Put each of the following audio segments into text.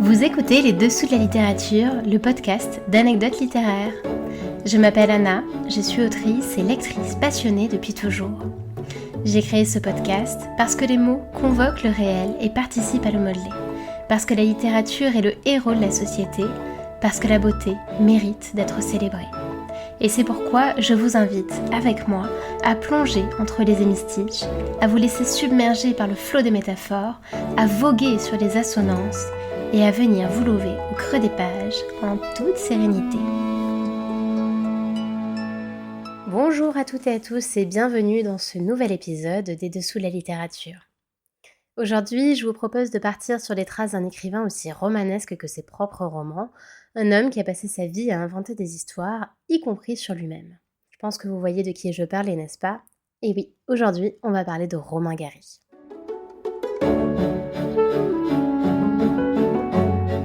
Vous écoutez Les Dessous de la littérature, le podcast d'anecdotes littéraires. Je m'appelle Anna, je suis autrice et lectrice passionnée depuis toujours. J'ai créé ce podcast parce que les mots convoquent le réel et participent à le modeler, parce que la littérature est le héros de la société, parce que la beauté mérite d'être célébrée. Et c'est pourquoi je vous invite, avec moi, à plonger entre les hémistiches, à vous laisser submerger par le flot des métaphores, à voguer sur les assonances et à venir vous lever au creux des pages en toute sérénité. Bonjour à toutes et à tous et bienvenue dans ce nouvel épisode des Dessous de la littérature. Aujourd'hui, je vous propose de partir sur les traces d'un écrivain aussi romanesque que ses propres romans, un homme qui a passé sa vie à inventer des histoires, y compris sur lui-même. Je pense que vous voyez de qui je parle, n'est-ce pas ? Et oui, aujourd'hui, on va parler de Romain Gary.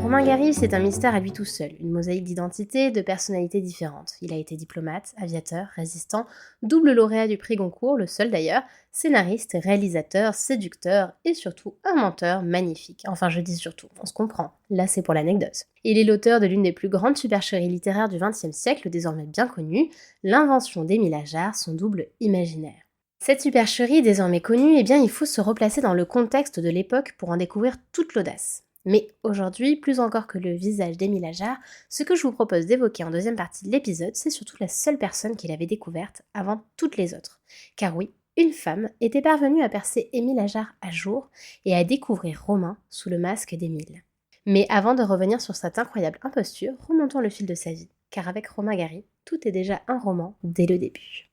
Romain Gary, c'est un mystère à lui tout seul, une mosaïque d'identités, de personnalités différentes. Il a été diplomate, aviateur, résistant, double lauréat du prix Goncourt, le seul d'ailleurs, scénariste, réalisateur, séducteur et surtout un menteur magnifique. Enfin, je dis surtout, on se comprend, là c'est pour l'anecdote. Il est l'auteur de l'une des plus grandes supercheries littéraires du XXe siècle, désormais bien connue, l'invention d'Émile Ajar, son double imaginaire. Cette supercherie désormais connue, il faut se replacer dans le contexte de l'époque pour en découvrir toute l'audace. Mais aujourd'hui, plus encore que le visage d'Émile Ajar, ce que je vous propose d'évoquer en deuxième partie de l'épisode, c'est surtout la seule personne qu'il avait découverte avant toutes les autres. Car oui, une femme était parvenue à percer Émile Ajar à jour et à découvrir Romain sous le masque d'Émile. Mais avant de revenir sur cette incroyable imposture, remontons le fil de sa vie, car avec Romain Gary, tout est déjà un roman dès le début.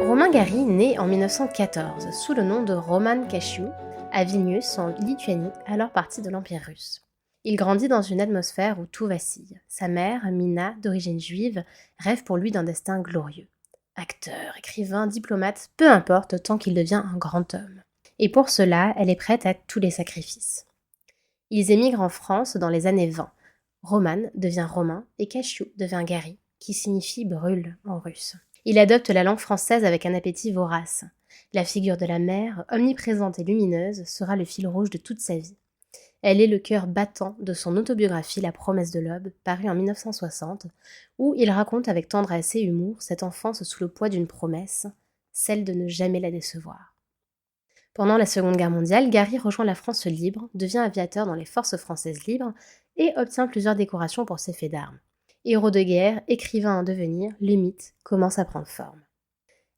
Romain Gary naît en 1914 sous le nom de Roman Kashiu à Vilnius en Lituanie, alors partie de l'Empire russe. Il grandit dans une atmosphère où tout vacille. Sa mère, Mina, d'origine juive, rêve pour lui d'un destin glorieux. Acteur, écrivain, diplomate, peu importe tant qu'il devient un grand homme. Et pour cela, elle est prête à tous les sacrifices. Ils émigrent en France dans les années 20. Roman devient Romain et Kashiu devient Gary, qui signifie brûle en russe. Il adopte la langue française avec un appétit vorace. La figure de la mère, omniprésente et lumineuse, sera le fil rouge de toute sa vie. Elle est le cœur battant de son autobiographie La promesse de l'aube, parue en 1960, où il raconte avec tendresse et humour cette enfance sous le poids d'une promesse, celle de ne jamais la décevoir. Pendant la Seconde Guerre mondiale, Gary rejoint la France libre, devient aviateur dans les forces françaises libres et obtient plusieurs décorations pour ses faits d'armes. Héros de guerre, écrivain en devenir, le mythe commence à prendre forme.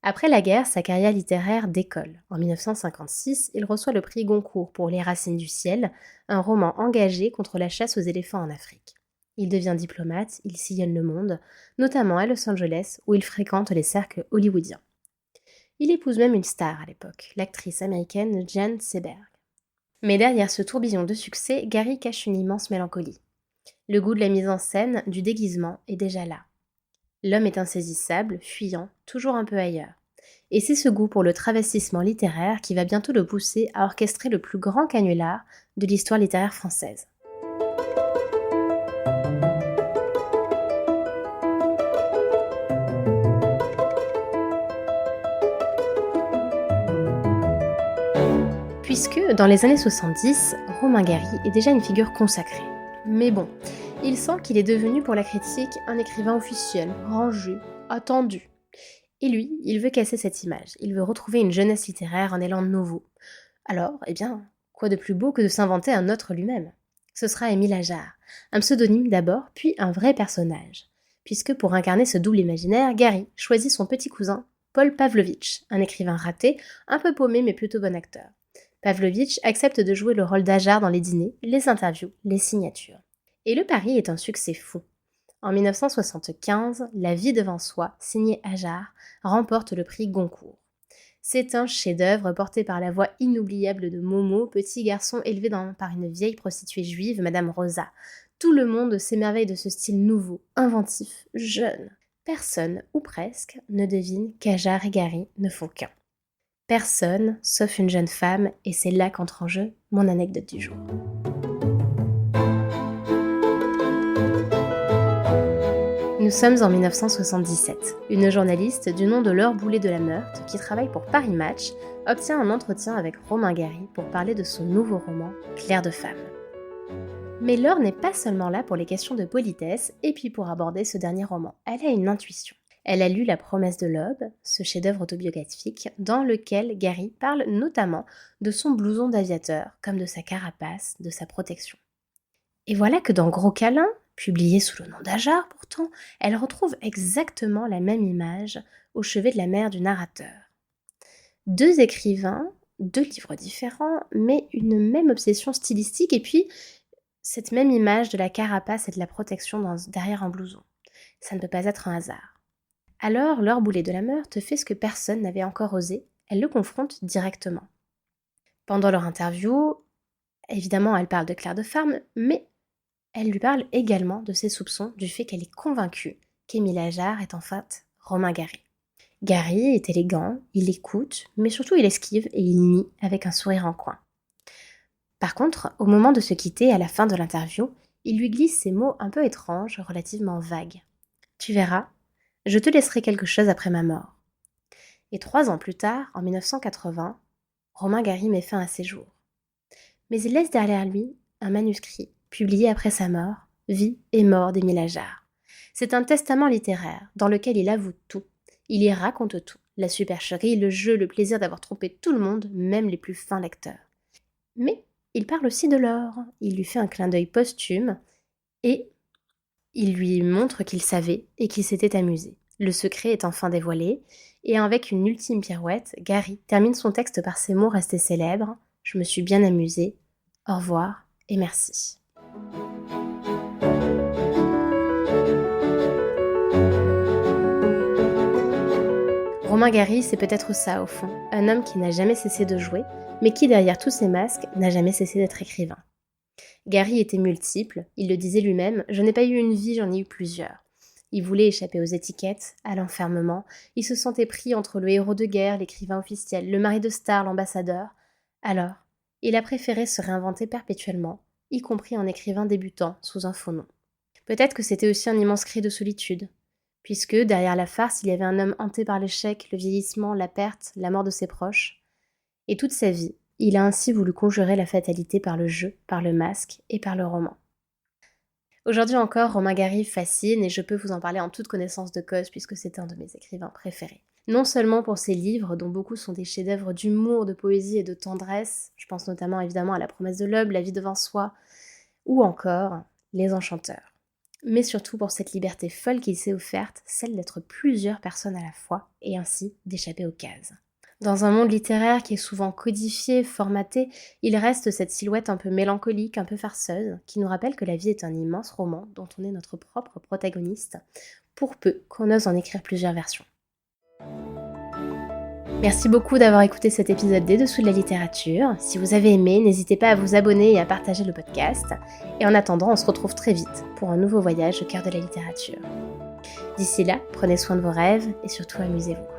Après la guerre, sa carrière littéraire décolle. En 1956, il reçoit le prix Goncourt pour Les Racines du ciel, un roman engagé contre la chasse aux éléphants en Afrique. Il devient diplomate, il sillonne le monde, notamment à Los Angeles, où il fréquente les cercles hollywoodiens. Il épouse même une star à l'époque, l'actrice américaine Jane Seberg. Mais derrière ce tourbillon de succès, Gary cache une immense mélancolie. Le goût de la mise en scène, du déguisement est déjà là. L'homme est insaisissable, fuyant, toujours un peu ailleurs. Et c'est ce goût pour le travestissement littéraire qui va bientôt le pousser à orchestrer le plus grand canular de l'histoire littéraire française. Puisque, dans les années 70, Romain Gary est déjà une figure consacrée. Mais bon, il sent qu'il est devenu pour la critique un écrivain officiel, rangé, attendu. Et lui, il veut casser cette image, il veut retrouver une jeunesse littéraire, un élan nouveau. Alors, quoi de plus beau que de s'inventer un autre lui-même ? Ce sera Émile Ajar, un pseudonyme d'abord, puis un vrai personnage. Puisque pour incarner ce double imaginaire, Gary choisit son petit cousin, Paul Pavlovitch, un écrivain raté, un peu paumé mais plutôt bon acteur. Pavlovitch accepte de jouer le rôle d'Ajar dans les dîners, les interviews, les signatures. Et le pari est un succès fou. En 1975, La vie devant soi, signé Ajar, remporte le prix Goncourt. C'est un chef-d'œuvre porté par la voix inoubliable de Momo, petit garçon élevé par une vieille prostituée juive, Madame Rosa. Tout le monde s'émerveille de ce style nouveau, inventif, jeune. Personne, ou presque, ne devine qu'Ajar et Gary ne font qu'un. Personne, sauf une jeune femme, et c'est là qu'entre en jeu mon anecdote du jour. Nous sommes en 1977. Une journaliste du nom de Laure Boulet de la Meurthe, qui travaille pour Paris Match, obtient un entretien avec Romain Gary pour parler de son nouveau roman, Clair de femme. Mais Laure n'est pas seulement là pour les questions de politesse et puis pour aborder ce dernier roman. Elle a une intuition. Elle a lu La promesse de l'aube, ce chef-d'œuvre autobiographique dans lequel Gary parle notamment de son blouson d'aviateur, comme de sa carapace, de sa protection. Et voilà que dans Gros câlin, publié sous le nom d'Ajar pourtant, elle retrouve exactement la même image au chevet de la mère du narrateur. Deux écrivains, deux livres différents, mais une même obsession stylistique et puis cette même image de la carapace et de la protection derrière un blouson. Ça ne peut pas être un hasard. Alors, Laure Boulet de la Meurthe fait ce que personne n'avait encore osé, elle le confronte directement. Pendant leur interview, évidemment, elle parle de Clair de femme, mais elle lui parle également de ses soupçons du fait qu'elle est convaincue qu'Émile Ajar est en fait Romain Gary. Gary est élégant, il écoute, mais surtout il esquive et il nie avec un sourire en coin. Par contre, au moment de se quitter à la fin de l'interview, il lui glisse ces mots un peu étranges, relativement vagues. « Tu verras, je te laisserai quelque chose après ma mort. » Et 3 ans plus tard, en 1980, Romain Gary met fin à ses jours. Mais il laisse derrière lui un manuscrit, publié après sa mort, Vie et mort d'Émile Ajar. C'est un testament littéraire dans lequel il avoue tout. Il y raconte tout, la supercherie, le jeu, le plaisir d'avoir trompé tout le monde, même les plus fins lecteurs. Mais il parle aussi de Laure, il lui fait un clin d'œil posthume et il lui montre qu'il savait et qu'il s'était amusé. Le secret est enfin dévoilé et avec une ultime pirouette, Gary termine son texte par ces mots restés célèbres « Je me suis bien amusé, au revoir et merci ». Romain Gary, c'est peut-être ça au fond, un homme qui n'a jamais cessé de jouer, mais qui derrière tous ses masques n'a jamais cessé d'être écrivain. Gary était multiple, il le disait lui-même, je n'ai pas eu une vie, j'en ai eu plusieurs. Il voulait échapper aux étiquettes, à l'enfermement, il se sentait pris entre le héros de guerre, l'écrivain officiel, le mari de star, l'ambassadeur. Alors, il a préféré se réinventer perpétuellement, y compris en écrivain débutant sous un faux nom. Peut-être que c'était aussi un immense cri de solitude, puisque derrière la farce, il y avait un homme hanté par l'échec, le vieillissement, la perte, la mort de ses proches. Et toute sa vie, il a ainsi voulu conjurer la fatalité par le jeu, par le masque et par le roman. Aujourd'hui encore, Romain Gary fascine et je peux vous en parler en toute connaissance de cause puisque c'est un de mes écrivains préférés. Non seulement pour ses livres, dont beaucoup sont des chefs-d'œuvre d'humour, de poésie et de tendresse, je pense notamment évidemment à La promesse de l'aube, La vie devant soi, ou encore Les enchanteurs. Mais surtout pour cette liberté folle qu'il s'est offerte, celle d'être plusieurs personnes à la fois et ainsi d'échapper aux cases. Dans un monde littéraire qui est souvent codifié, formaté, il reste cette silhouette un peu mélancolique, un peu farceuse, qui nous rappelle que la vie est un immense roman dont on est notre propre protagoniste, pour peu qu'on ose en écrire plusieurs versions. Merci beaucoup d'avoir écouté cet épisode des Dessous de la littérature. Si vous avez aimé, n'hésitez pas à vous abonner et à partager le podcast. Et en attendant, on se retrouve très vite pour un nouveau voyage au cœur de la littérature. D'ici là, prenez soin de vos rêves et surtout amusez-vous.